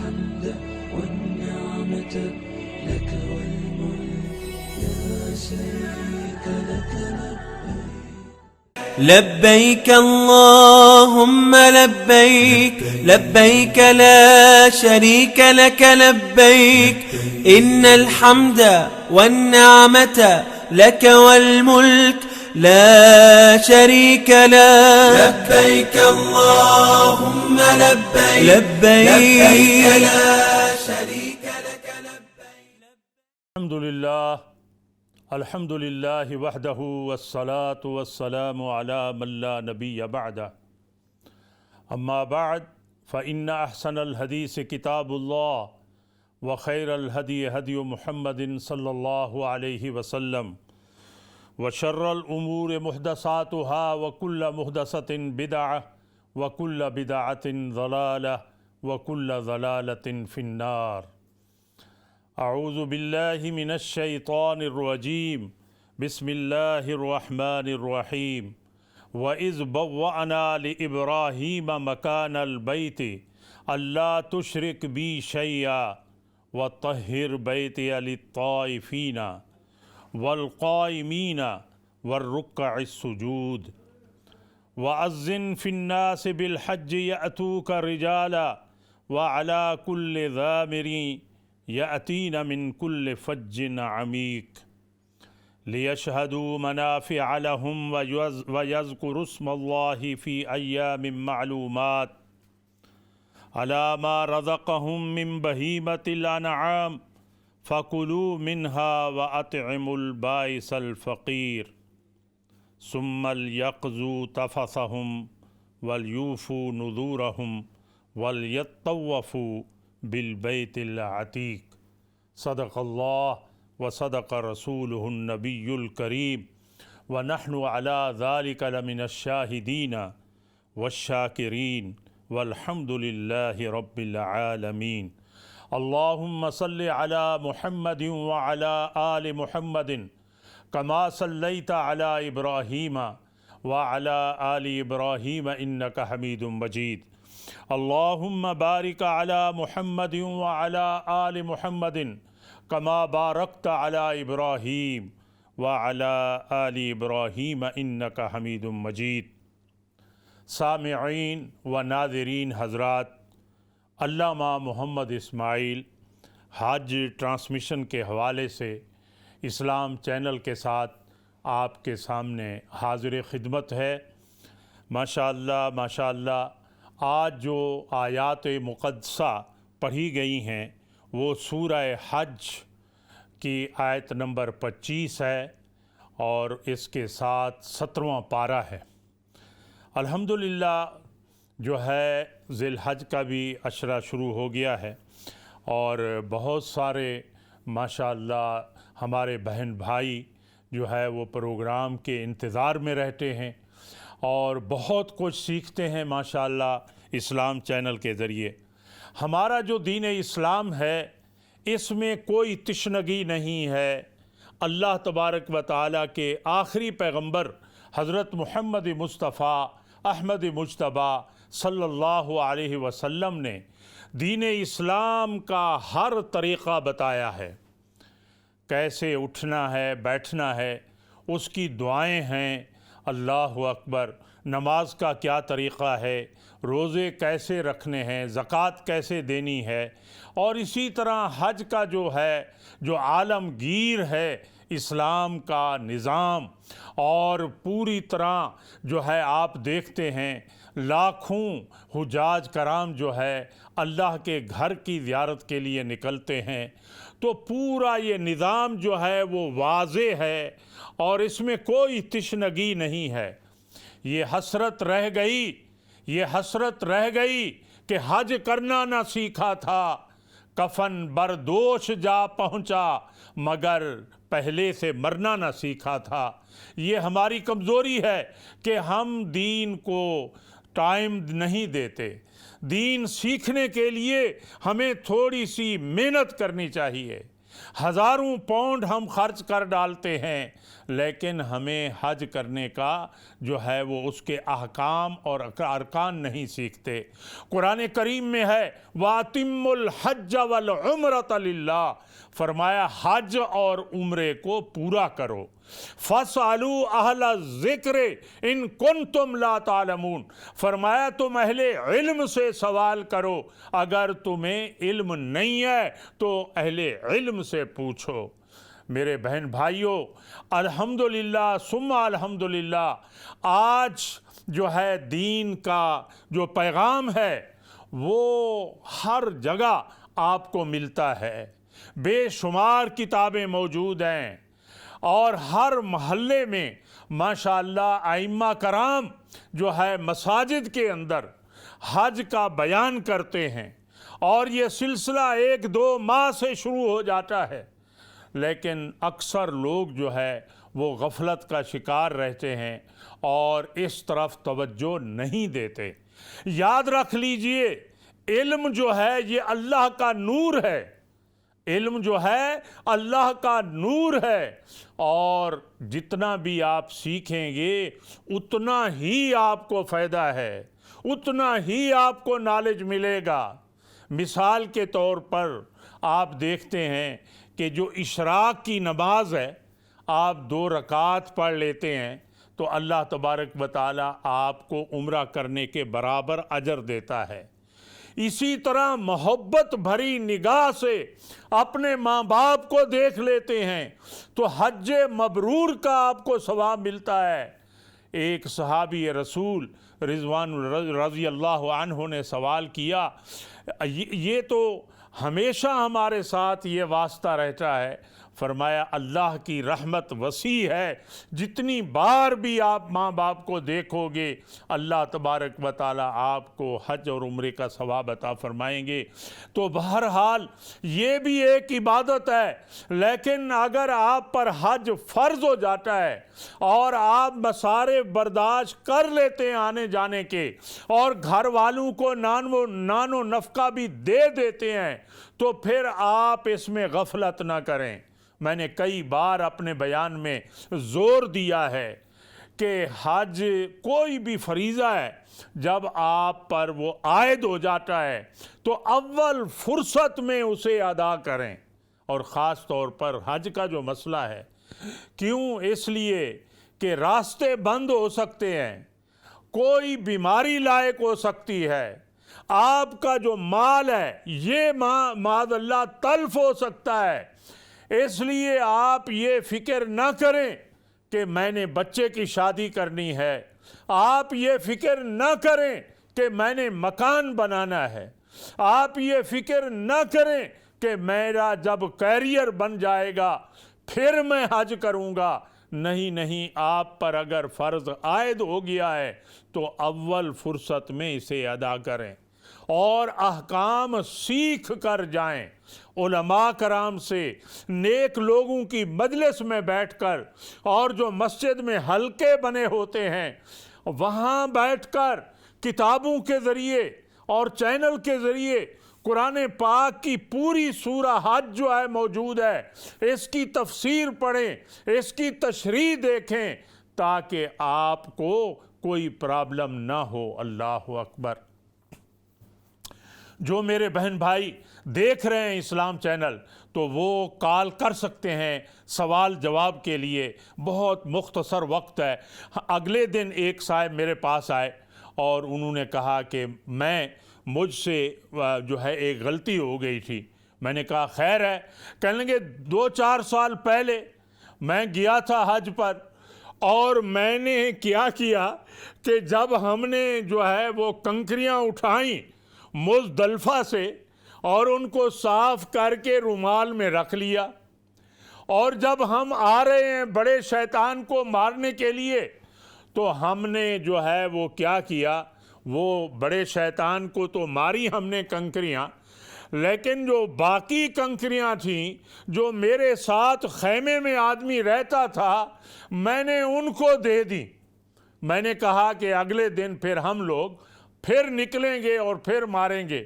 الحمد والنعمة لك والملك لا شريك لك لبيك اللهم لبيك لبيك لا شريك لك لبيك إن الحمد والنعمة لك والملك لا شريك لك. لبيك اللهم لبيك لبيك لا شريك لك لبيك. الحمد لله وحده والصلاة والسلام على من لا نبي بعده. أما بعد فإن أحسن الحديث كتاب الله وخير الهدي هدي محمد صلى الله عليه وسلم وشر الأمور محدثاتها وكل محدثة بدعة وكل بدعة ضلالة وكل ضلالة في النار. أعوذ بالله من الشيطان الرجيم. بسم الله الرحمن الرحيم. وإذ بوأنا لإبراهيم مكان البيت ألا تشرك بي شيئا وطهر بيتي للطائفين والقائمين والركع السجود وأذن في الناس بالحج يأتوك رجالا وعلى كل ضامر يأتين من كل فج عميق ليشهدوا منافع لهم ويذكروا اسم الله في أيام معلومات على ما رزقهم من بهيمة الأنعام فكلوا منها وأطعموا البائس الفقير ثم ليقضوا تفثهم وليوفوا نذورهم وليطوفوا بالبيت العتيق. صدق الله وصدق رسوله النبي الكريم ونحن على ذلك لمن الشاهدين والشاكرين والحمد لله رب العالمين. اللهم صل على محمد وعلى آل محمد كما صليت على إبراهيم وعلى آل إبراهيم إنك حميد مجيد. اللهم بارك على محمد وعلى آل محمد كما باركت على إبراهيم وعلى آل إبراهيم إنك حميد مجيد. سامعین و ناظرین حضرات، علامہ محمد اسماعیل حج ٹرانسمیشن کے حوالے سے اسلام چینل کے ساتھ آپ کے سامنے حاضر خدمت ہے۔ ماشاءاللہ ماشاءاللہ، آج جو آیات مقدسہ پڑھی گئی ہیں وہ سورہ حج کی آیت نمبر 25 ہے اور اس کے ساتھ 17واں پارہ ہے۔ الحمدللہ جو ہے ذی الحج کا بھی عشرہ شروع ہو گیا ہے اور بہت سارے ماشاءاللہ ہمارے بہن بھائی جو ہے وہ پروگرام کے انتظار میں رہتے ہیں اور بہت کچھ سیکھتے ہیں ماشاءاللہ اسلام چینل کے ذریعے۔ ہمارا جو دین اسلام ہے اس میں کوئی تشنگی نہیں ہے۔ اللہ تبارک و تعالیٰ کے آخری پیغمبر حضرت محمد مصطفیٰ احمد مجتبیٰ صلی اللہ علیہ وسلم نے دین اسلام کا ہر طریقہ بتایا ہے، کیسے اٹھنا ہے بیٹھنا ہے، اس کی دعائیں ہیں، اللہ اکبر، نماز کا کیا طریقہ ہے، روزے کیسے رکھنے ہیں، زکوٰۃ کیسے دینی ہے، اور اسی طرح حج کا جو ہے جو عالمگیر ہے اسلام کا نظام، اور پوری طرح جو ہے آپ دیکھتے ہیں لاکھوں حجاج کرام جو ہے اللہ کے گھر کی زیارت کے لیے نکلتے ہیں، تو پورا یہ نظام جو ہے وہ واضح ہے اور اس میں کوئی تشنگی نہیں ہے۔ یہ حسرت رہ گئی کہ حج کرنا نہ سیکھا تھا، کفن بردوش جا پہنچا مگر پہلے سے مرنا نہ سیکھا تھا۔ یہ ہماری کمزوری ہے کہ ہم دین کو ٹائم نہیں دیتے۔ دین سیکھنے کے لیے ہمیں تھوڑی سی محنت کرنی چاہیے۔ ہزاروں پاؤنڈ ہم خرچ کر ڈالتے ہیں لیکن ہمیں حج کرنے کا جو ہے وہ اس کے احکام اور ارکان نہیں سیکھتے۔ قرآن کریم میں ہے وَأَتِمُّ الْحَجَّ وَالْعُمْرَةَ لِلَّهِ، فرمایا حج اور عمرے کو پورا کرو۔ فَاسْأَلُوا أَهْلَ الذِّكْرِ إِن كُنتُمْ لَا تَعْلَمُونَ، فرمایا تم اہل علم سے سوال کرو، اگر تمہیں علم نہیں ہے تو اہل علم سے پوچھو۔ میرے بہن بھائیوں، الحمدللہ ثم الحمدللہ، آج جو ہے دین کا جو پیغام ہے وہ ہر جگہ آپ کو ملتا ہے۔ بے شمار کتابیں موجود ہیں اور ہر محلے میں ماشاءاللہ ائمہ کرام جو ہے مساجد کے اندر حج کا بیان کرتے ہیں، اور یہ سلسلہ 1-2 ماہ سے شروع ہو جاتا ہے، لیکن اکثر لوگ جو ہے وہ غفلت کا شکار رہتے ہیں اور اس طرف توجہ نہیں دیتے۔ یاد رکھ لیجئے، علم جو ہے یہ اللہ کا نور ہے، علم جو ہے اللہ کا نور ہے، اور جتنا بھی آپ سیکھیں گے اتنا ہی آپ کو فائدہ ہے، اتنا ہی آپ کو نالج ملے گا۔ مثال کے طور پر آپ دیکھتے ہیں کہ جو اشراق کی نماز ہے، آپ 2 رکعت پڑھ لیتے ہیں تو اللہ تبارک و تعالی آپ کو عمرہ کرنے کے برابر اجر دیتا ہے۔ اسی طرح محبت بھری نگاہ سے اپنے ماں باپ کو دیکھ لیتے ہیں تو حج مبرور کا آپ کو ثواب ملتا ہے۔ ایک صحابی رسول رضوان رضی اللہ عنہ نے سوال کیا، یہ تو ہمیشہ ہمارے ساتھ یہ واسطہ رہتا ہے، فرمایا اللہ کی رحمت وسیع ہے، جتنی بار بھی آپ ماں باپ کو دیکھو گے اللہ تبارک و تعالی آپ کو حج اور عمرے کا ثواب عطا فرمائیں گے۔ تو بہرحال یہ بھی ایک عبادت ہے، لیکن اگر آپ پر حج فرض ہو جاتا ہے اور آپ مصارف برداشت کر لیتے ہیں آنے جانے کے، اور گھر والوں کو نان و نفقہ بھی دے دیتے ہیں، تو پھر آپ اس میں غفلت نہ کریں۔ میں نے کئی بار اپنے بیان میں زور دیا ہے کہ حج کوئی بھی فریضہ ہے، جب آپ پر وہ عائد ہو جاتا ہے تو اول فرصت میں اسے ادا کریں، اور خاص طور پر حج کا جو مسئلہ ہے، کیوں؟ اس لیے کہ راستے بند ہو سکتے ہیں، کوئی بیماری لاحق ہو سکتی ہے، آپ کا جو مال ہے یہ معاذ اللہ تلف ہو سکتا ہے۔ اس لیے آپ یہ فکر نہ کریں کہ میں نے بچے کی شادی کرنی ہے، آپ یہ فکر نہ کریں کہ میں نے مکان بنانا ہے، آپ یہ فکر نہ کریں کہ میرا جب کیریئر بن جائے گا پھر میں حج کروں گا۔ نہیں، آپ پر اگر فرض عائد ہو گیا ہے تو اول فرصت میں اسے ادا کریں اور احکام سیکھ کر جائیں، علماء کرام سے، نیک لوگوں کی مجلس میں بیٹھ کر، اور جو مسجد میں حلقے بنے ہوتے ہیں وہاں بیٹھ کر کتابوں کے ذریعے اور چینل کے ذریعے قرآن پاک کی پوری سورہ حج جو ہے موجود ہے، اس کی تفسیر پڑھیں، اس کی تشریح دیکھیں، تاکہ آپ کو کوئی پرابلم نہ ہو۔ اللہ اکبر۔ جو میرے بہن بھائی دیکھ رہے ہیں اسلام چینل، تو وہ کال کر سکتے ہیں سوال جواب کے لیے، بہت مختصر وقت ہے۔ اگلے دن ایک صاحب میرے پاس آئے اور انہوں نے کہا کہ مجھ سے جو ہے ایک غلطی ہو گئی تھی۔ میں نے کہا خیر ہے؟ کہنے لگے 2-4 سال پہلے میں گیا تھا حج پر، اور میں نے کیا کہ جب ہم نے جو ہے وہ کنکریاں اٹھائیں مزدلفہ سے اور ان کو صاف کر کے رومال میں رکھ لیا، اور جب ہم آ رہے ہیں بڑے شیطان کو مارنے کے لیے تو ہم نے جو ہے وہ کیا وہ بڑے شیطان کو تو ماری ہم نے کنکریاں، لیکن جو باقی کنکریاں تھیں جو میرے ساتھ خیمے میں آدمی رہتا تھا میں نے ان کو دے دی۔ میں نے کہا کہ اگلے دن پھر ہم لوگ پھر نکلیں گے اور پھر ماریں گے۔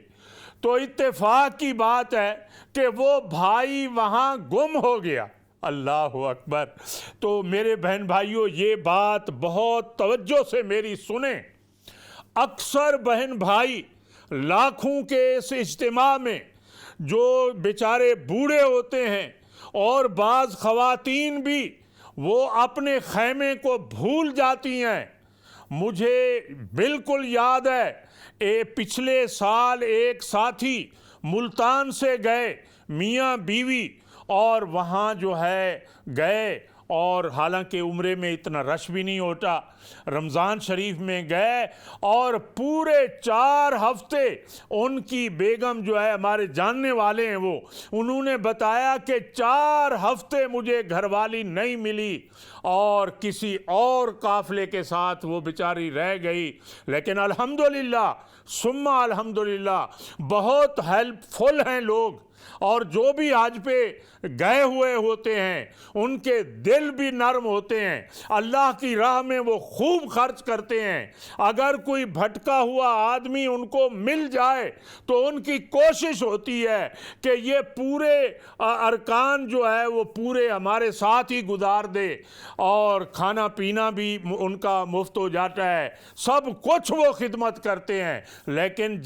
تو اتفاق کی بات ہے کہ وہ بھائی وہاں گم ہو گیا۔ اللہ اکبر۔ تو میرے بہن بھائیوں، یہ بات بہت توجہ سے میری سنیں۔ اکثر بہن بھائی لاکھوں کے اس اجتماع میں جو بیچارے بوڑھے ہوتے ہیں، اور بعض خواتین بھی وہ اپنے خیمے کو بھول جاتی ہیں۔ مجھے بالکل یاد ہے، پچھلے سال ایک ساتھی ملتان سے گئے، میاں بیوی، اور وہاں جو ہے گئے، اور حالانکہ عمرے میں اتنا رش بھی نہیں ہوتا، رمضان شریف میں گئے، اور پورے 4 ہفتے ان کی بیگم جو ہے، ہمارے جاننے والے ہیں وہ، انہوں نے بتایا کہ 4 ہفتے مجھے گھر والی نہیں ملی، اور کسی اور قافلے کے ساتھ وہ بیچاری رہ گئی۔ لیکن الحمدللہ ثم الحمدللہ بہت ہیلپ فل ہیں لوگ، اور جو بھی حج پہ گئے ہوئے ہوتے ہیں ان کے دل بھی نرم ہوتے ہیں، اللہ کی راہ میں وہ خوب خرچ کرتے ہیں۔ اگر کوئی بھٹکا ہوا آدمی ان کو مل جائے تو ان کی کوشش ہوتی ہے کہ یہ پورے ارکان جو ہے وہ پورے ہمارے ساتھ ہی گزار دے، اور کھانا پینا بھی ان کا مفت ہو جاتا ہے، سب کچھ وہ خدمت کرتے ہیں۔ لیکن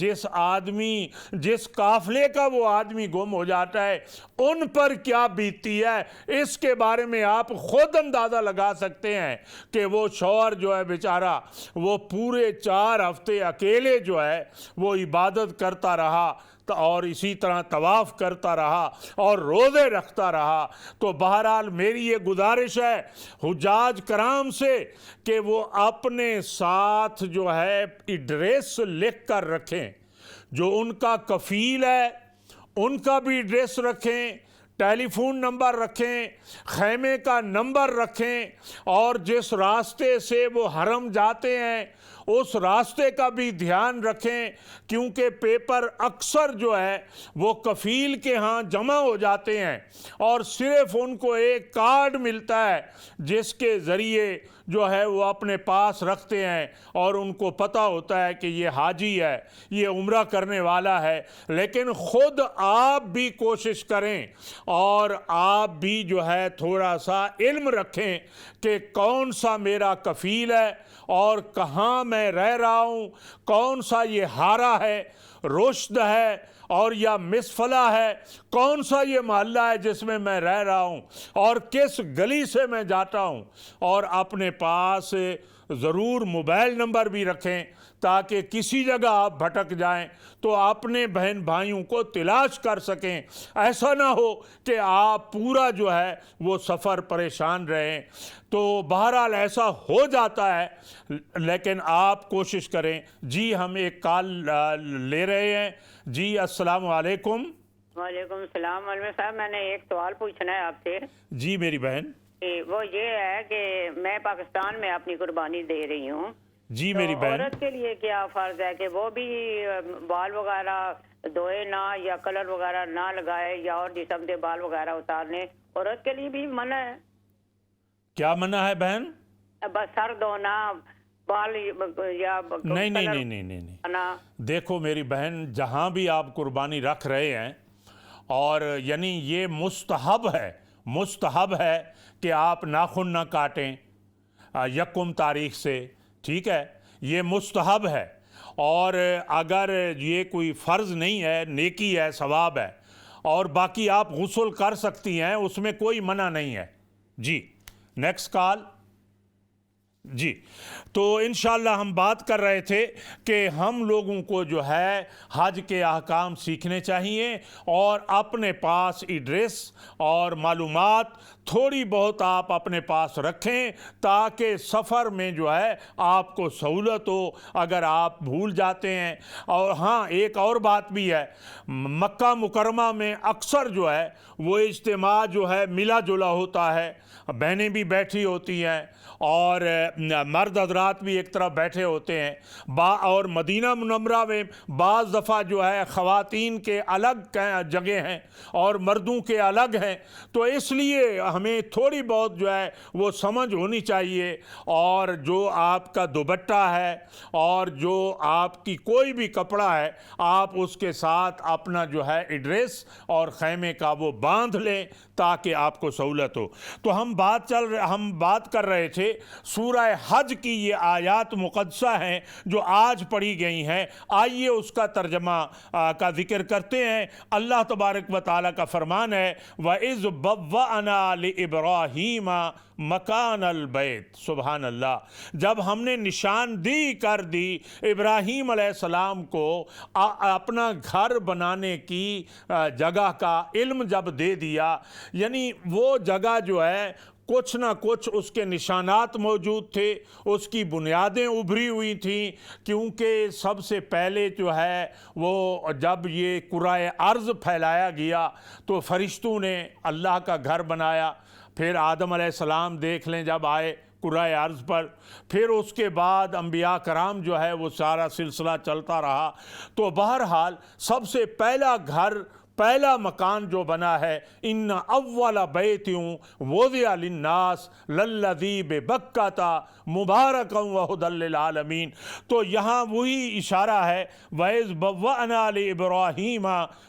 جس قافلے کا وہ آدمی گم ہو جاتا ہے، ان پر کیا بیتتی ہے، اس کے بارے میں آپ خود اندازہ لگا سکتے ہیں کہ وہ شوہر جو ہے بیچارہ، وہ پورے 4 ہفتے اکیلے جو ہے وہ عبادت کرتا رہا، اور اسی طرح طواف کرتا رہا اور روزے رکھتا رہا۔ تو بہرحال میری یہ گزارش ہے حجاج کرام سے کہ وہ اپنے ساتھ جو ہے ایڈریس لکھ کر رکھیں، جو ان کا کفیل ہے ان کا بھی ایڈریس رکھیں، ٹیلی فون نمبر رکھیں، خیمے کا نمبر رکھیں، اور جس راستے سے وہ حرم جاتے ہیں اس راستے کا بھی دھیان رکھیں، کیونکہ پیپر اکثر جو ہے وہ کفیل کے ہاں جمع ہو جاتے ہیں، اور صرف ان کو ایک کارڈ ملتا ہے جس کے ذریعے جو ہے وہ اپنے پاس رکھتے ہیں، اور ان کو پتہ ہوتا ہے کہ یہ حاجی ہے، یہ عمرہ کرنے والا ہے۔ لیکن خود آپ بھی کوشش کریں، اور آپ بھی جو ہے تھوڑا سا علم رکھیں کہ کون سا میرا کفیل ہے، اور کہاں میں رہ رہا ہوں، کون سا یہ ہارا ہے، رشد ہے، اور یا مسفلہ ہے، کون سا یہ محلہ ہے جس میں میں رہ رہا ہوں، اور کس گلی سے میں جاتا ہوں۔ اور اپنے پاس ضرور موبائل نمبر بھی رکھیں، تاکہ کسی جگہ آپ بھٹک جائیں تو اپنے بہن بھائیوں کو تلاش کر سکیں، ایسا نہ ہو کہ آپ پورا جو ہے وہ سفر پریشان رہیں۔ تو بہرحال ایسا ہو جاتا ہے، لیکن آپ کوشش کریں۔ جی ہم ایک کال لے رہے ہیں۔ جی السلام علیکم۔ وعلیکم السلام۔ مولوی صاحب میں نے ایک سوال پوچھنا ہے آپ سے۔ جی میری بہن۔ وہ یہ ہے کہ میں پاکستان میں اپنی قربانی دے رہی ہوں۔ جی میری بہن۔ عورت کے لیے کیا فرض ہے کہ وہ بھی بال وغیرہ دھوئے نہ، یا کلر وغیرہ نہ لگائے، یا اور جسم سے بال وغیرہ اتارنے؟ عورت کے لیے بھی منع ہے؟ کیا منع ہے بہن؟ بس سر دھونا، بال یا نہیں۔ دیکھو میری بہن، جہاں بھی آپ قربانی رکھ رہے ہیں، اور یعنی یہ مستحب ہے کہ آپ ناخن نہ کاٹیں 1 تاریخ سے، ٹھیک ہے، یہ مستحب ہے۔ اور اگر یہ کوئی فرض نہیں ہے، نیکی ہے، ثواب ہے، اور باقی آپ غسل کر سکتی ہیں، اس میں کوئی منع نہیں ہے۔ جی نیکسٹ کال۔ جی تو انشاءاللہ ہم بات کر رہے تھے کہ ہم لوگوں کو جو ہے حج کے احکام سیکھنے چاہیے، اور اپنے پاس ایڈریس اور معلومات تھوڑی بہت آپ اپنے پاس رکھیں، تاکہ سفر میں جو ہے آپ کو سہولت ہو اگر آپ بھول جاتے ہیں۔ اور ہاں ایک اور بات بھی ہے، مکہ مکرمہ میں اکثر جو ہے وہ اجتماع جو ہے ملا جلا ہوتا ہے، بہنیں بھی بیٹھی ہوتی ہیں، اور مرد حضرات بھی ایک طرف بیٹھے ہوتے ہیں اور مدینہ منورہ میں بعض دفعہ جو ہے خواتین کے الگ جگہ ہیں اور مردوں کے الگ ہیں، تو اس لیے ہمیں تھوڑی بہت جو ہے وہ سمجھ ہونی چاہیے، اور جو آپ کا دوپٹہ ہے اور جو آپ کی کوئی بھی کپڑا ہے آپ اس کے ساتھ اپنا جو ہے ایڈریس اور خیمے کا وہ باندھ لیں تاکہ آپ کو سہولت ہو۔ تو ہم بات کر رہے تھے سورہ حج کی یہ آیات مقدسہ ہیں جو آج پڑھی گئی ہیں، آئیے اس کا ترجمہ کا ذکر کرتے ہیں۔ اللہ تبارک و تعالیٰ کا فرمان ہے وَإِذْ بَوَّأْنَا لِإِبْرَاهِيمَ مکان البیت، سبحان اللہ، جب ہم نے نشاندہی کر دی ابراہیم علیہ السلام کو اپنا گھر بنانے کی جگہ کا علم جب دے دیا، یعنی وہ جگہ جو ہے کچھ نہ کچھ اس کے نشانات موجود تھے، اس کی بنیادیں ابھری ہوئی تھیں، کیونکہ سب سے پہلے جو ہے وہ جب یہ کرۂ ارض پھیلایا گیا تو فرشتوں نے اللہ کا گھر بنایا، پھر آدم علیہ السلام دیکھ لیں جب آئے کرۂ ارض پر، پھر اس کے بعد انبیاء کرام جو ہے وہ سارا سلسلہ چلتا رہا۔ تو بہرحال سب سے پہلا گھر، پہلا مکان جو بنا ہے ان اول بیت وضع للناس للذی ببکۃ مبارکا وہدی للعالمین، تو یہاں وہی اشارہ ہے وَإِذْ بَوَّأْنَا لِإِبْرَاهِيمَ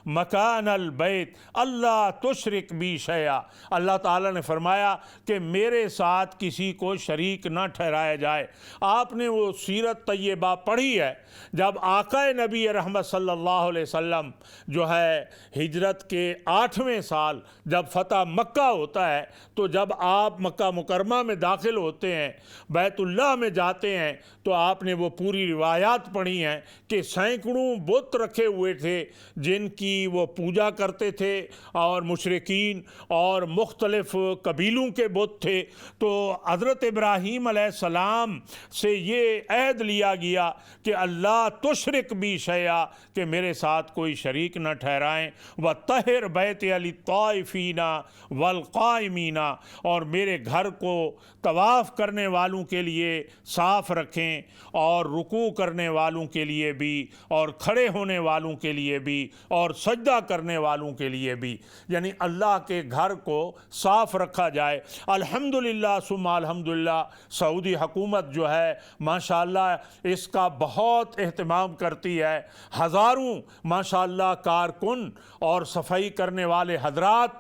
مَكَانَ الْبَيْتِ اللہ تشرک بی شیئا، اللہ تعالیٰ نے فرمایا کہ میرے ساتھ کسی کو شریک نہ ٹھہرایا جائے۔ آپ نے وہ سیرت طیبہ پڑھی ہے جب آقا نبی رحمت صلی اللہ علیہ وسلم جو ہے ہجرت کے 8ویں سال جب فتح مکہ ہوتا ہے، تو جب آپ مکہ مکرمہ میں داخل ہوتے ہیں، بیت اللہ میں جاتے ہیں، تو آپ نے وہ پوری روایات پڑھی ہیں کہ سینکڑوں بت رکھے ہوئے تھے جن کی وہ پوجا کرتے تھے، اور مشرکین اور مختلف قبیلوں کے بت تھے۔ تو حضرت ابراہیم علیہ السلام سے یہ عہد لیا گیا کہ اللہ تشرک بی شیئا، کہ میرے ساتھ کوئی شریک نہ ٹھہرائیں، وَطَہِّرْ بَيْتِیَ لِلطَّائِفِینَ وَالْقَائِمِینَ، اور میرے گھر کو طواف کرنے والوں کے لیے صاف رکھیں، اور رکوع کرنے والوں کے لیے بھی، اور کھڑے ہونے والوں کے لیے بھی، اور سجدہ کرنے والوں کے لیے بھی، یعنی اللہ کے گھر کو صاف رکھا جائے۔ الحمدللہ ثم الحمدللہ سعودی حکومت جو ہے ماشاءاللہ اس کا بہت اہتمام کرتی ہے، ہزاروں ماشاءاللہ کارکن اور صفائی کرنے والے حضرات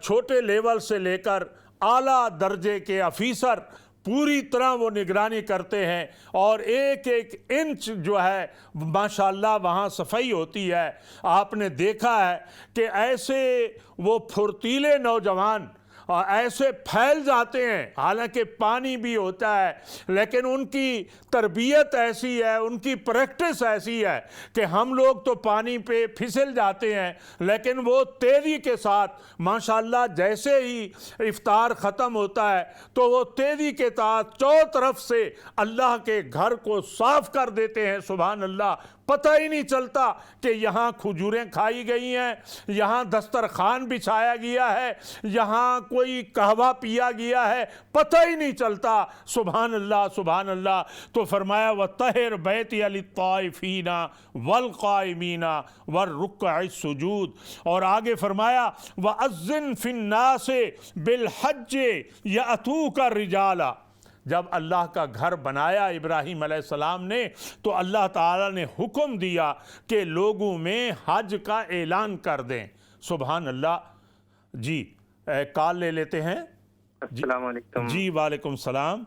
چھوٹے لیول سے لے کر اعلیٰ درجے کے افیسر پوری طرح وہ نگرانی کرتے ہیں، اور ایک ایک انچ جو ہے ماشاءاللہ وہاں صفائی ہوتی ہے۔ آپ نے دیکھا ہے کہ ایسے وہ پھرتیلے نوجوان ایسے پھیل جاتے ہیں، حالانکہ پانی بھی ہوتا ہے، لیکن ان کی تربیت ایسی ہے، ان کی پریکٹس ایسی ہے کہ ہم لوگ تو پانی پہ پھسل جاتے ہیں، لیکن وہ تیزی کے ساتھ ماشاءاللہ جیسے ہی افطار ختم ہوتا ہے تو وہ تیزی کے ساتھ چاروں طرف سے اللہ کے گھر کو صاف کر دیتے ہیں۔ سبحان اللہ، پتہ ہی نہیں چلتا کہ یہاں کھجوریں کھائی گئی ہیں، یہاں دسترخوان بچھایا گیا ہے، یہاں کوئی قہوہ پیا گیا ہے، پتہ ہی نہیں چلتا۔ سبحان اللہ سبحان اللہ۔ تو فرمایا وَطَہِّرْ بَيْتِیَ لِلطَّائِفِینَ وَالْقَائِمِینَ وَالرُّکَّعِ السُّجُودِ، اور آگے فرمایا وَأَذِّنْ فِي النَّاسِ بِالْحَجِّ يَأْتُوكَ رِجَالًا۔ جب اللہ کا گھر بنایا ابراہیم علیہ السلام نے تو اللہ تعالیٰ نے حکم دیا کہ لوگوں میں حج کا اعلان کر دیں۔ سبحان اللہ۔ جی کال لے لیتے ہیں۔ السلام علیکم۔ جی وعلیکم السلام۔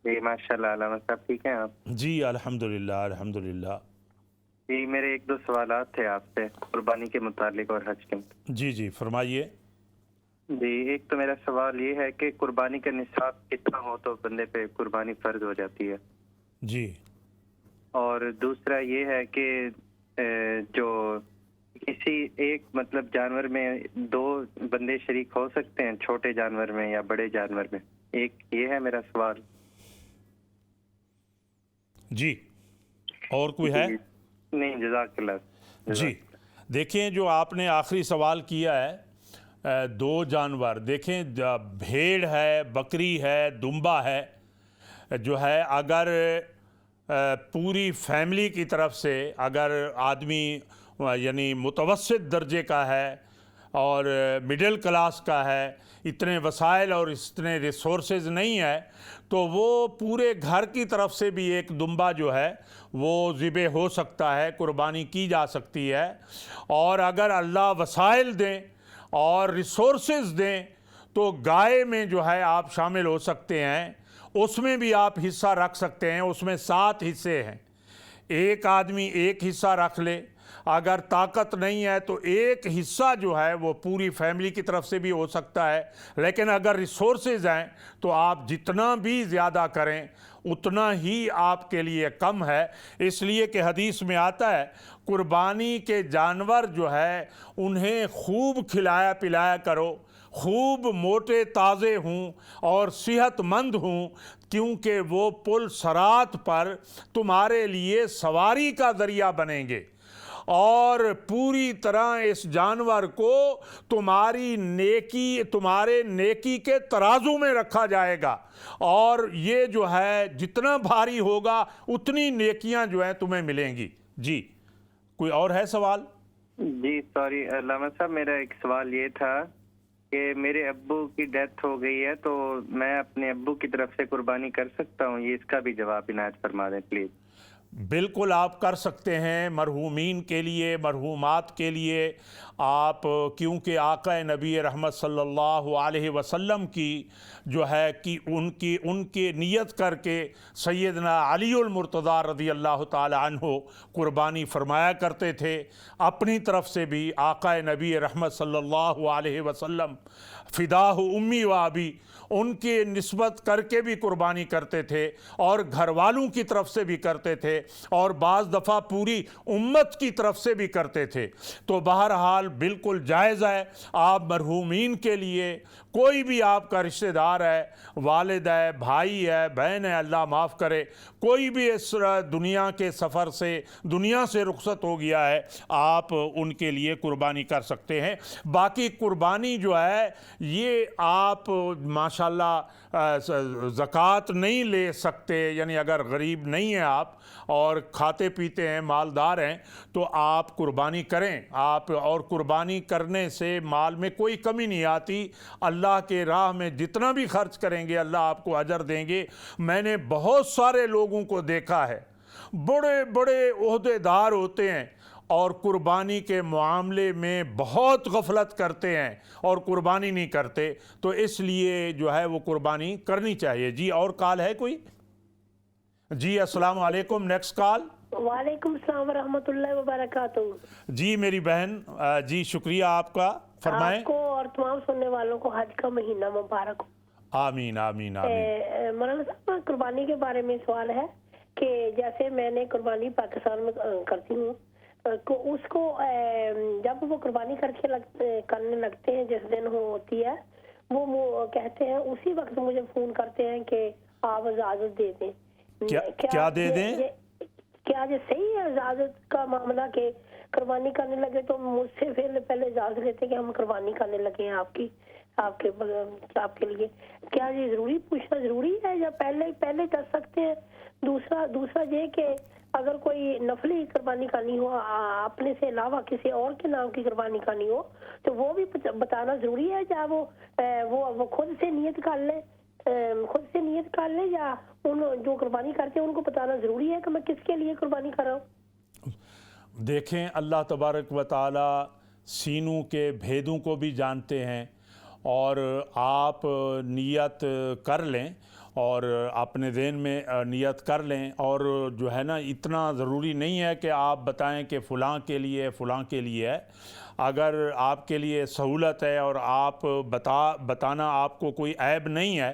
جی ماشاءاللہ علامہ صاحب ٹھیک ہیں آپ؟ جی الحمدللہ الحمدللہ۔ جی میرے ایک دو سوالات تھے آپ سے قربانی کے متعلق اور حج کے متعلق۔ جی جی فرمائیے۔ جی ایک تو میرا سوال یہ ہے کہ قربانی کا نصاب کتنا ہو تو بندے پہ قربانی فرض ہو جاتی ہے؟ جی۔ اور دوسرا یہ ہے کہ جو کسی ایک مطلب جانور میں دو بندے شریک ہو سکتے ہیں، چھوٹے جانور میں یا بڑے جانور میں؟ ایک یہ ہے میرا سوال۔ جی اور کوئی ہے؟ نہیں جزاک اللہ۔ جی دیکھیں جو آپ نے آخری سوال کیا ہے دو جانور دیکھیں، بھیڑ ہے، بکری ہے، دمبا ہے، جو ہے اگر پوری فیملی کی طرف سے اگر آدمی یعنی متوسط درجے کا ہے اور مڈل کلاس کا ہے، اتنے وسائل اور اتنے ریسورسز نہیں ہے، تو وہ پورے گھر کی طرف سے بھی ایک دمبا جو ہے وہ ذبح ہو سکتا ہے، قربانی کی جا سکتی ہے۔ اور اگر اللہ وسائل دیں اور ریسورسز دیں تو گائے میں جو ہے آپ شامل ہو سکتے ہیں، اس میں بھی آپ حصہ رکھ سکتے ہیں۔ اس میں 7 حصے ہیں، ایک آدمی ایک حصہ رکھ لے، اگر طاقت نہیں ہے تو ایک حصہ جو ہے وہ پوری فیملی کی طرف سے بھی ہو سکتا ہے، لیکن اگر ریسورسز ہیں تو آپ جتنا بھی زیادہ کریں اتنا ہی آپ کے لیے کم ہے، اس لیے کہ حدیث میں آتا ہے قربانی کے جانور جو ہے انہیں خوب کھلایا پلایا کرو، خوب موٹے تازے ہوں اور صحت مند ہوں، کیونکہ وہ پل صراط پر تمہارے لیے سواری کا ذریعہ بنیں گے، اور پوری طرح اس جانور کو تمہارے نیکی کے ترازو میں رکھا جائے گا، اور یہ جو ہے جتنا بھاری ہوگا اتنی نیکیاں جو ہیں تمہیں ملیں گی۔ جی کوئی اور ہے سوال؟ جی سوری علامہ صاحب، میرا ایک سوال یہ تھا کہ میرے ابو کی ڈیتھ ہو گئی ہے، تو میں اپنے ابو کی طرف سے قربانی کر سکتا ہوں؟ یہ اس کا بھی جواب عنایت فرما دیں پلیز۔ بالکل آپ کر سکتے ہیں، مرحومین کے لیے، مرحومات کے لیے آپ، کیونکہ آقا نبی رحمت صلی اللہ علیہ وسلم کی جو ہے کہ ان کی نیت کر کے سیدنا علی المرتضیٰ رضی اللہ تعالی عنہ قربانی فرمایا کرتے تھے۔ اپنی طرف سے بھی آقا نبی رحمت صلی اللہ علیہ وسلم فداہ امی و ابی، ان کی نسبت کر کے بھی قربانی کرتے تھے، اور گھر والوں کی طرف سے بھی کرتے تھے، اور بعض دفعہ پوری امت کی طرف سے بھی کرتے تھے۔ تو بہرحال بالکل جائز ہے، آپ مرحومین کے لیے کوئی بھی آپ کا رشتہ دار ہے، والد ہے، بھائی ہے، بہن ہے، اللہ معاف کرے، کوئی بھی اس دنیا کے سفر سے، دنیا سے رخصت ہو گیا ہے، آپ ان کے لیے قربانی کر سکتے ہیں۔ باقی قربانی جو ہے یہ آپ ماشاءاللہ زکوٰۃ نہیں لے سکتے، یعنی اگر غریب نہیں ہیں آپ اور کھاتے پیتے ہیں، مالدار ہیں، تو آپ قربانی کریں آپ، اور قربانی کرنے سے مال میں کوئی کمی نہیں آتی۔ اللہ کے راہ میں جتنا بھی خرچ کریں گے اللہ آپ کو اجر دیں گے۔ میں نے بہت سارے لوگوں کو دیکھا ہے، بڑے بڑے عہدے دار ہوتے ہیں اور قربانی کے معاملے میں بہت غفلت کرتے ہیں اور قربانی نہیں کرتے، تو اس لیے جو ہے وہ قربانی کرنی چاہیے۔ جی اور کال ہے کوئی؟ جی السلام علیکم، نیکسٹ کال۔ وعلیکم السلام ورحمۃ اللہ وبرکاتہ۔ جی میری بہن، جی شکریہ آپ کا، فرمائیں۔ آپ کو اور تمام سننے والوں کو حج کا مہینہ مبارک ہو۔ آمین آمین آمین۔ مولانا صاحب، قربانی کے بارے میں سوال ہے کہ جیسے میں نے قربانی پاکستان میں کرتی ہوں، اس کو جب وہ قربانی کرنے لگتے ہیں، جس دن ہوتی ہے، وہ کہتے ہیں اسی وقت مجھے فون کرتے ہیں کہ آپ اجازت دے دیں۔ کیا دے دیں؟ کیا یہ صحیح ہے اجازت کا معاملہ کہ قربانی کرنے لگے تو مجھ سے پہلے اجازت لیتے کہ ہم قربانی کرنے لگے ہیں آپ کے لیے؟ کیا یہ پوچھنا ضروری ہے یا پہلے کر سکتے ہیں؟ دوسرا یہ کہ اگر کوئی نفلی قربانی کرنی ہو، اپنے سے علاوہ کسی اور کے نام کی قربانی کرنی ہو، تو وہ بھی بتانا ضروری ہے، یا وہ خود سے نیت کر لے یا ان جو قربانی کرتے ہیں ان کو بتانا ضروری ہے کہ میں کس کے لیے قربانی کر رہا ہوں؟ دیکھیں، اللہ تبارک و تعالی سینوں کے بھیدوں کو بھی جانتے ہیں، اور آپ نیت کر لیں اور اپنے ذہن میں نیت کر لیں، اور جو ہے نا اتنا ضروری نہیں ہے کہ آپ بتائیں کہ فلاں کے لیے ہے۔ اگر آپ کے لیے سہولت ہے اور آپ بتانا آپ کو کوئی عیب نہیں ہے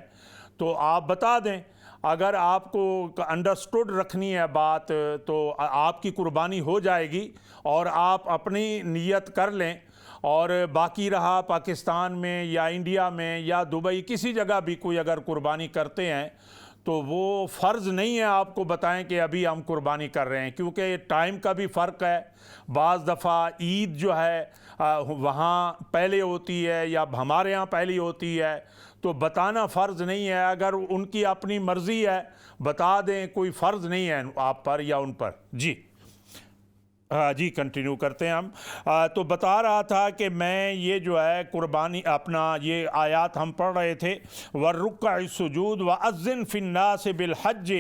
تو آپ بتا دیں۔ اگر آپ کو انڈرسٹوڈ رکھنی ہے بات تو آپ کی قربانی ہو جائے گی اور آپ اپنی نیت کر لیں، اور باقی رہا پاکستان میں یا انڈیا میں یا دبئی کسی جگہ بھی کوئی اگر قربانی کرتے ہیں تو وہ فرض نہیں ہے آپ کو بتائیں کہ ابھی ہم قربانی کر رہے ہیں، کیونکہ ٹائم کا بھی فرق ہے۔ بعض دفعہ عید جو ہے وہاں پہلے ہوتی ہے یا ہمارے ہاں پہلی ہوتی ہے، تو بتانا فرض نہیں ہے۔ اگر ان کی اپنی مرضی ہے بتا دیں، کوئی فرض نہیں ہے آپ پر یا ان پر۔ جی کنٹینیو کرتے ہیں ہم۔ تو بتا رہا تھا کہ میں یہ جو ہے قربانی اپنا یہ آیات ہم پڑھ رہے تھے، وَالرُّكَّعِ السُّجُودُ وَأَذِّن فِي النَّاسِ بِالْحَجِّ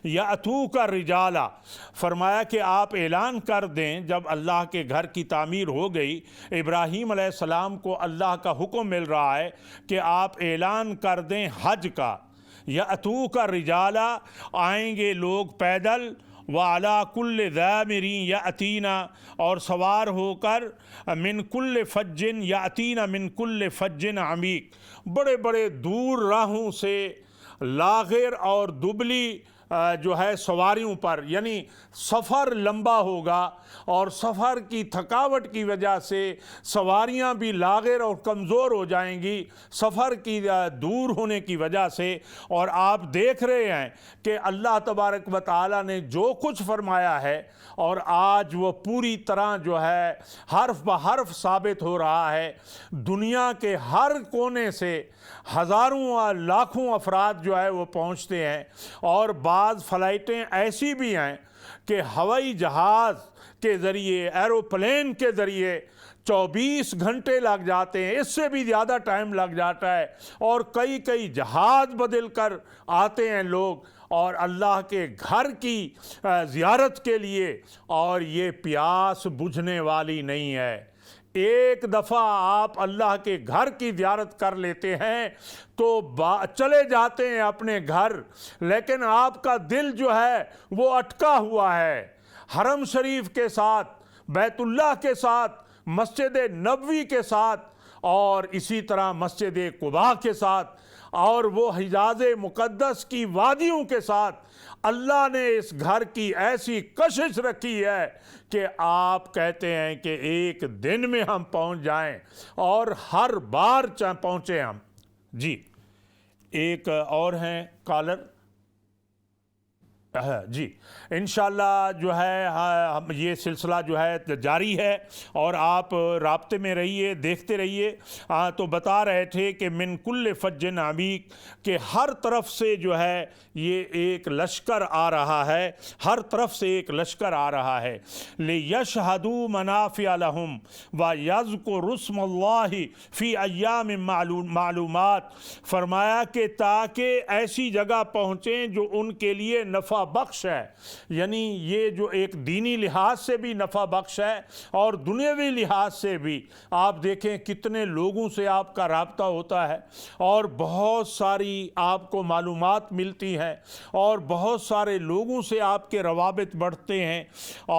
يَأْتُوكَ رِجَالًا، فرمایا کہ آپ اعلان کر دیں جب اللہ کے گھر کی تعمیر ہو گئی، ابراہیم علیہ السلام کو اللہ کا حکم مل رہا ہے کہ آپ اعلان کر دیں حج کا، يَأْتُوكَ رِجَالًا، آئیں گے لوگ پیدل، وَعَلَىٰ كُلِّ ضَامِرٍ يَأْتِينَ، اور سوار ہو کر، مِن كُلِّ فَجٍّ يَأْتِينَ مِن كُلِّ فَجٍّ عَمِيقٍ، بڑے بڑے دور راہوں سے لاغر اور دبلی جو ہے سواریوں پر، یعنی سفر لمبا ہوگا اور سفر کی تھکاوٹ کی وجہ سے سواریاں بھی لاغر اور کمزور ہو جائیں گی سفر کی دور ہونے کی وجہ سے۔ اور آپ دیکھ رہے ہیں کہ اللہ تبارک و تعالیٰ نے جو کچھ فرمایا ہے اور آج وہ پوری طرح جو ہے حرف بحرف ثابت ہو رہا ہے۔ دنیا کے ہر کونے سے ہزاروں لاکھوں افراد جو ہے وہ پہنچتے ہیں، اور بعض فلائٹیں ایسی بھی ہیں کہ ہوائی جہاز کے ذریعے، ایروپلین کے ذریعے 24 گھنٹے لگ جاتے ہیں، اس سے بھی زیادہ ٹائم لگ جاتا ہے، اور کئی جہاز بدل کر آتے ہیں لوگ اور اللہ کے گھر کی زیارت کے لیے، اور یہ پیاس بجھنے والی نہیں ہے۔ ایک دفعہ آپ اللہ کے گھر کی زیارت کر لیتے ہیں تو چلے جاتے ہیں اپنے گھر، لیکن آپ کا دل جو ہے وہ اٹکا ہوا ہے حرم شریف کے ساتھ، بیت اللہ کے ساتھ، مسجد نبوی کے ساتھ، اور اسی طرح مسجد قباء کے ساتھ، اور وہ حجاز مقدس کی وادیوں کے ساتھ۔ اللہ نے اس گھر کی ایسی کشش رکھی ہے کہ آپ کہتے ہیں کہ ایک دن میں ہم پہنچ جائیں، اور ہر بار پہنچے ہم۔ جی ایک اور ہیں کالر۔ جی انشاءاللہ جو ہے یہ سلسلہ جو ہے جاری ہے، اور آپ رابطے میں رہیے، دیکھتے رہیے۔ تو بتا رہے تھے کہ من کل فج عمیق، کہ ہر طرف سے جو ہے یہ ایک لشکر آ رہا ہے، ہر طرف سے ایک لشکر آ رہا ہے۔ لِيَشْهَدُوا مَنَافِعَ لَهُمْ وَيَذْكُرُوا اسْمَ اللَّهِ فِي أَيَّامٍ معلومات، فرمایا کہ تاکہ ایسی جگہ پہنچیں جو ان کے لیے نفع بخش ہے، یعنی یہ جو ایک دینی لحاظ سے بھی نفع بخش ہے اور دنیاوی لحاظ سے بھی۔ آپ دیکھیں کتنے لوگوں سے آپ کا رابطہ ہوتا ہے، اور بہت ساری آپ کو معلومات ملتی ہیں، اور بہت سارے لوگوں سے آپ کے روابط بڑھتے ہیں،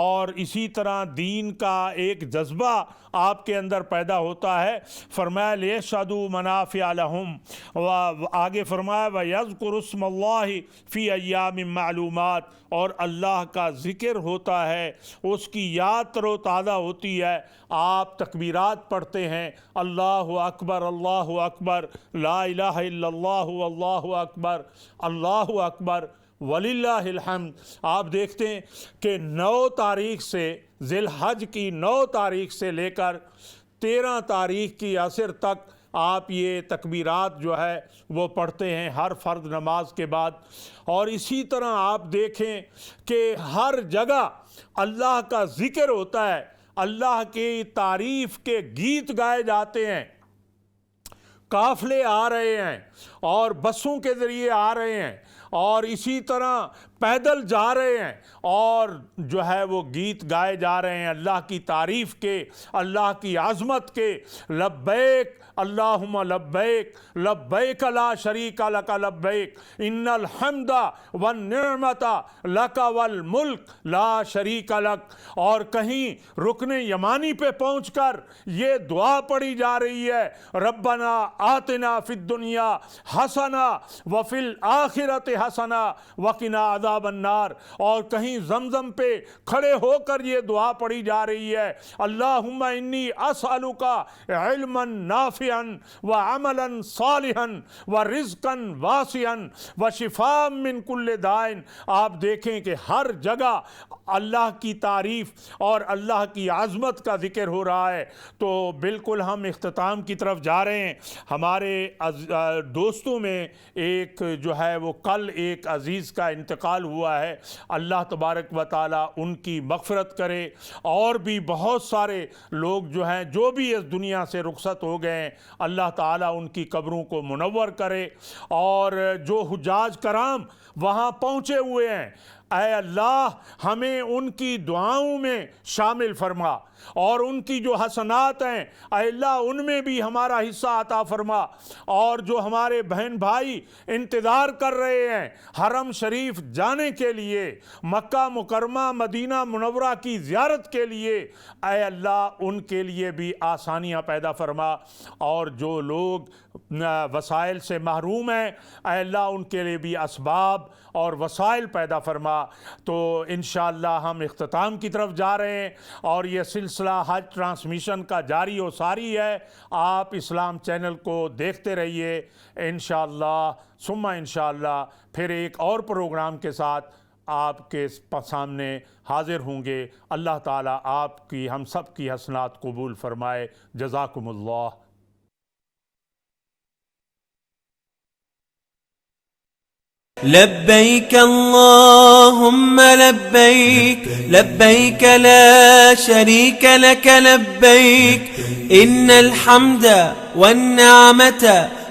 اور اسی طرح دین کا ایک جذبہ آپ کے اندر پیدا ہوتا ہے۔ فرمایا لِيَشْهَدُوا مَنَافِعَ لَهُمْ، آگے فرمایا وَيَذْكُرُوا اسْمَ اللَّهِ فِي أَيَّامٍ معلومات، اور اللہ کا ذکر ہوتا ہے، اس کی یاد تر و تازہ ہوتی ہے۔ آپ تکبیرات پڑھتے ہیں، اللہ اکبر اللہ اکبر، لا الہ الا اللہ واللہ اکبر، اللہ اکبر وللہ الحمد۔ آپ دیکھتے ہیں کہ 9 تاریخ سے، ذی الحج کی 9 تاریخ سے لے کر 13 تاریخ کی عصر تک آپ یہ تکبیرات جو ہے وہ پڑھتے ہیں ہر فرض نماز کے بعد۔ اور اسی طرح آپ دیکھیں کہ ہر جگہ اللہ کا ذکر ہوتا ہے، اللہ کی تعریف کے گیت گائے جاتے ہیں، قافلے آ رہے ہیں اور بسوں کے ذریعے آ رہے ہیں، اور اسی طرح پیدل جا رہے ہیں، اور جو ہے وہ گیت گائے جا رہے ہیں اللہ کی تعریف کے، اللہ کی عظمت کے۔ لبیک اللہم لبیک، لبیک لا شریک لک لبیک، ان الحمد والنعمت لک والملک لا شریک لک۔ اور کہیں رکن یمانی پہ پہنچ کر یہ دعا پڑھی جا رہی ہے، ربنا آتنا فی الدنیا حسنہ وفی الآخرۃ حسنا وقنا عذاب النار. اور کہیں زمزم پہ کھڑے ہو کر یہ دعا پڑھی جا رہی ہے, اللہم انی اسألک علما نافعا وعملا صالحا ورزقا واسعا وشفاء من کل داء. آپ دیکھیں کہ ہر جگہ اللہ کی تعریف اور اللہ کی عظمت کا ذکر ہو رہا ہے. تو بالکل ہم اختتام کی طرف جا رہے ہیں. ہمارے دوستوں میں ایک جو ہے وہ کل ایک عزیز کا انتقال ہوا ہے, اللہ تبارک و تعالی ان کی مغفرت کرے. اور بھی بہت سارے لوگ جو ہیں جو بھی اس دنیا سے رخصت ہو گئے ہیں, اللہ تعالی ان کی قبروں کو منور کرے. اور جو حجاج کرام وہاں پہنچے ہوئے ہیں, اے اللہ ہمیں ان کی دعاؤں میں شامل فرما, اور ان کی جو حسنات ہیں اے اللہ ان میں بھی ہمارا حصہ عطا فرما. اور جو ہمارے بہن بھائی انتظار کر رہے ہیں حرم شریف جانے کے لیے, مکہ مکرمہ مدینہ منورہ کی زیارت کے لیے, اے اللہ ان کے لیے بھی آسانیاں پیدا فرما. اور جو لوگ وسائل سے محروم ہیں اے اللہ ان کے لیے بھی اسباب اور وسائل پیدا فرما. تو انشاءاللہ ہم اختتام کی طرف جا رہے ہیں, اور یہ سلسلہ حج ٹرانسمیشن کا جاری و ساری ہے. آپ اسلام چینل کو دیکھتے رہیے. انشاءاللہ ثم انشاءاللہ پھر ایک اور پروگرام کے ساتھ آپ کے سامنے حاضر ہوں گے. اللہ تعالیٰ آپ کی ہم سب کی حسنات قبول فرمائے. جزاکم اللہ. لبيك اللهم لبيك لبيك لا شريك لك لبيك إن الحمد والنعمة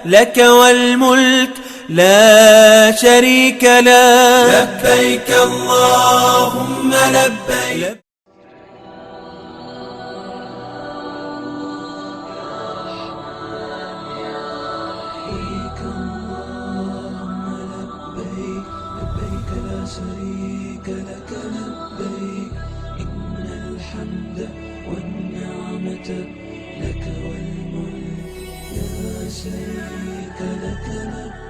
لك والملك لا شريك لك. لبيك اللهم لبيك. شريك لك لبيك إن الحمد والنعمة لك والملك لا شريك لك لبيك.